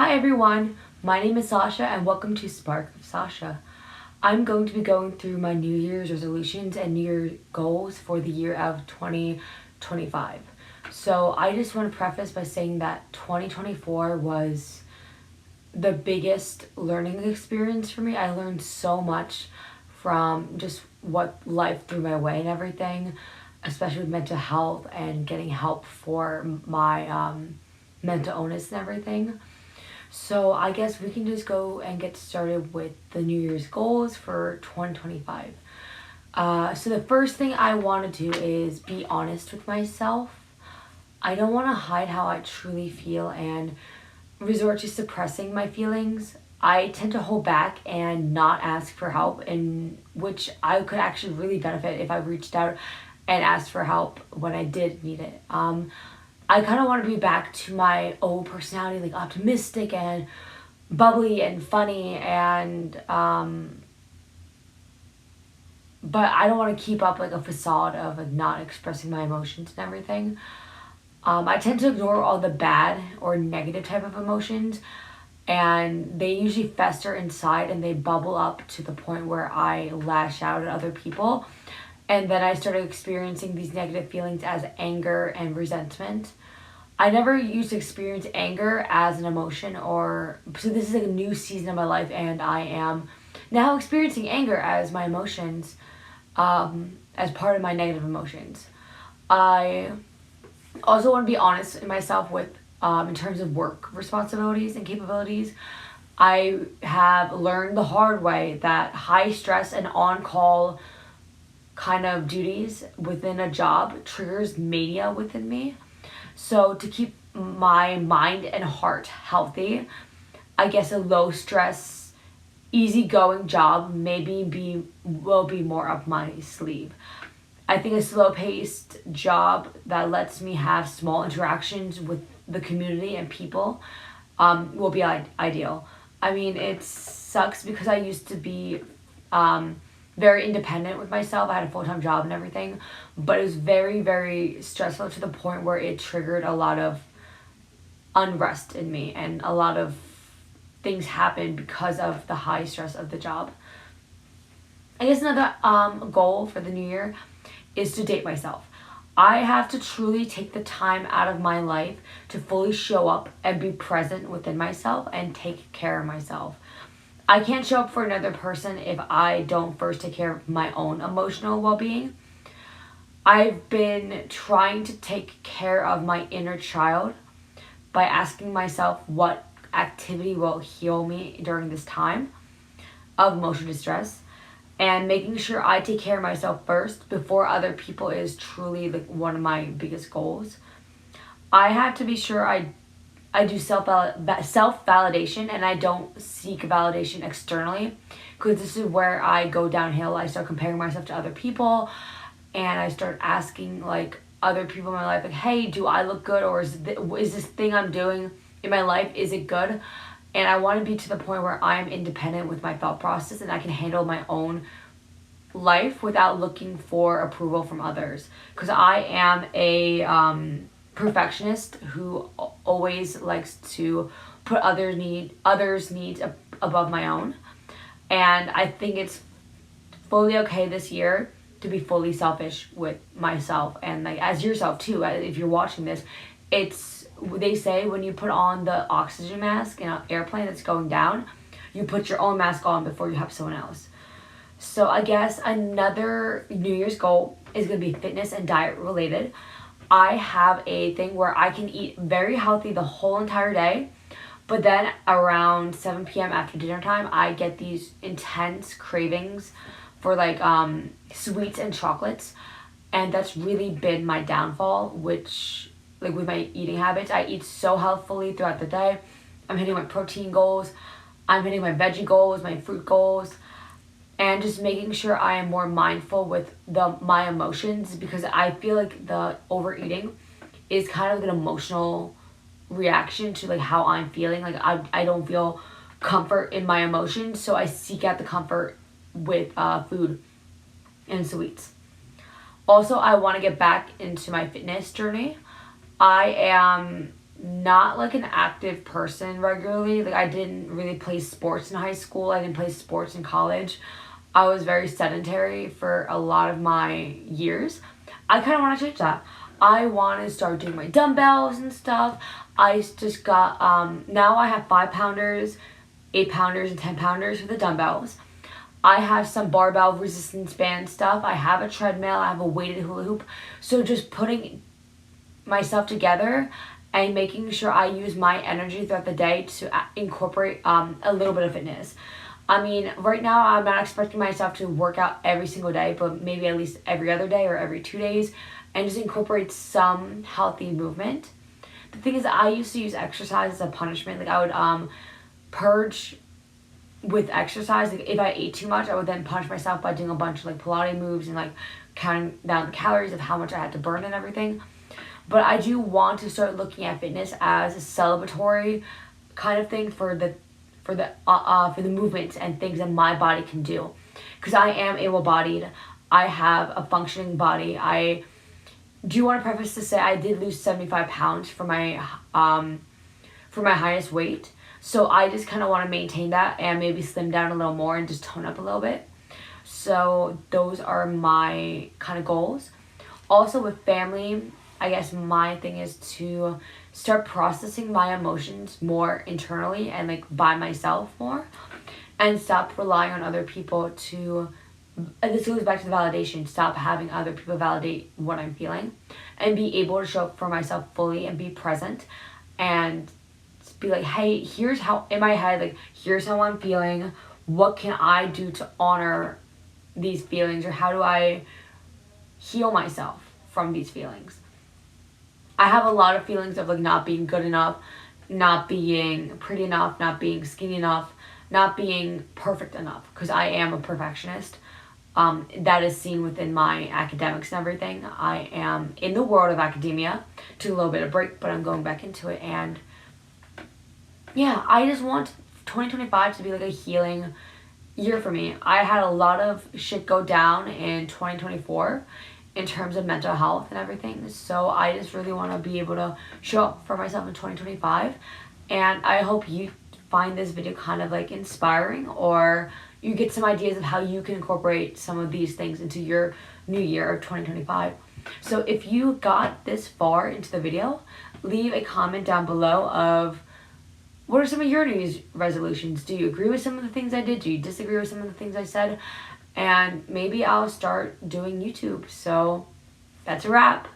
Hi everyone, my name is Sasha and welcome to Spark of Sasha. I'm going to be going through my New Year's resolutions and New Year's goals for the year of 2025. So I just want to preface by saying that 2024 was the biggest learning experience for me. I learned so much from just what life threw my way and everything, especially with mental health and getting help for my mental illness and everything. So I guess we can just go and get started with the New Year's goals for 2025. So the first thing I want to do is be honest with myself. I don't want to hide how I truly feel and resort to suppressing my feelings. I tend to hold back and not ask for help, in which I could actually really benefit if I reached out and asked for help when I did need it. I kind of want to be back to my old personality, like optimistic and bubbly and funny, and but I don't want to keep up like a facade of like not expressing my emotions and everything. I tend to ignore all the bad or negative type of emotions, and they usually fester inside and they bubble up to the point where I lash out at other people. And then I started experiencing these negative feelings as anger and resentment. I never used to experience anger as an emotion, or so this is like a new season of my life, and I am now experiencing anger as my emotions, as part of my negative emotions. I also want to be honest in myself with, in terms of work responsibilities and capabilities. I have learned the hard way that high stress and on call kind of duties within a job triggers mania within me. So to keep my mind and heart healthy, I guess a low stress, easygoing job will be more up my sleeve. I think a slow paced job that lets me have small interactions with the community and people will be ideal. I mean, it sucks because I used to be very independent with myself. I had a full-time job and everything, but it was very, very stressful to the point where it triggered a lot of unrest in me, and a lot of things happened because of the high stress of the job. I guess another goal for the new year is to date myself. I have to truly take the time out of my life to fully show up and be present within myself and take care of myself. I can't show up for another person if I don't first take care of my own emotional well-being. I've been trying to take care of my inner child by asking myself what activity will heal me during this time of emotional distress, and making sure I take care of myself first before other people is truly like one of my biggest goals. I have to be sure I do self validation, and I don't seek validation externally, because this is where I go downhill. I start comparing myself to other people, and I start asking like other people in my life, like, hey, do I look good, or is this thing I'm doing in my life, is it good? And I want to be to the point where I'm independent with my thought process and I can handle my own life without looking for approval from others, because I am a perfectionist who always likes to put others needs above my own. And I think it's fully okay this year to be fully selfish with myself, and like as yourself too. If you're watching this, they say when you put on the oxygen mask in an airplane that's going down, you put your own mask on before you help someone else. So I guess another New Year's goal is going to be fitness and diet related. I have a thing where I can eat very healthy the whole entire day, but then around 7 p.m. after dinner time, I get these intense cravings for like sweets and chocolates, and that's really been my downfall, which like with my eating habits, I eat so healthfully throughout the day. I'm hitting my protein goals, I'm hitting my veggie goals, my fruit goals, and just making sure I am more mindful with my emotions, because I feel like the overeating is kind of an emotional reaction to like how I'm feeling. Like I don't feel comfort in my emotions, so I seek out the comfort with food and sweets. Also, I want to get back into my fitness journey. I am not like an active person regularly. Like I didn't really play sports in high school. I didn't play sports in college. I was very sedentary for a lot of my years. I kind of want to change that. I want to start doing my dumbbells and stuff. I just got, now I have 5-pounders, 8-pounders, and 10-pounders for the dumbbells. I have some barbell resistance band stuff. I have a treadmill. I have a weighted hula hoop. So just putting myself together and making sure I use my energy throughout the day to incorporate a little bit of fitness. I mean, right now I'm not expecting myself to work out every single day, but maybe at least every other day or every 2 days, and just incorporate some healthy movement. The thing is, I used to use exercise as a punishment. Like I would purge with exercise. Like if I ate too much, I would then punish myself by doing a bunch of like Pilates moves and like counting down the calories of how much I had to burn and everything. But I do want to start looking at fitness as a celebratory kind of thing for the movements and things that my body can do, because I am able-bodied. I have a functioning body. I do want to preface to say I did lose 75 pounds for my highest weight, so I just kind of want to maintain that and maybe slim down a little more and just tone up a little bit. So those are my kind of goals. Also with family, I guess my thing is to start processing my emotions more internally and like by myself more, and stop relying on other people to, and this goes back to the validation, stop having other people validate what I'm feeling, and be able to show up for myself fully and be present and be like, hey, here's how, in my head, like, here's how I'm feeling. What can I do to honor these feelings, or how do I heal myself from these feelings? I have a lot of feelings of like not being good enough, not being pretty enough, not being skinny enough, not being perfect enough, because I am a perfectionist. That is seen within my academics and everything. I am in the world of academia. Took a little bit of break, but I'm going back into it. And yeah, I just want 2025 to be like a healing year for me. I had a lot of shit go down in 2024 in terms of mental health and everything. So I just really want to be able to show up for myself in 2025. And I hope you find this video kind of like inspiring, or you get some ideas of how you can incorporate some of these things into your new year of 2025. So if you got this far into the video, leave a comment down below of what are some of your New Year's resolutions. Do you agree with some of the things I did? Do you disagree with some of the things I said? And maybe I'll start doing YouTube. So that's a wrap.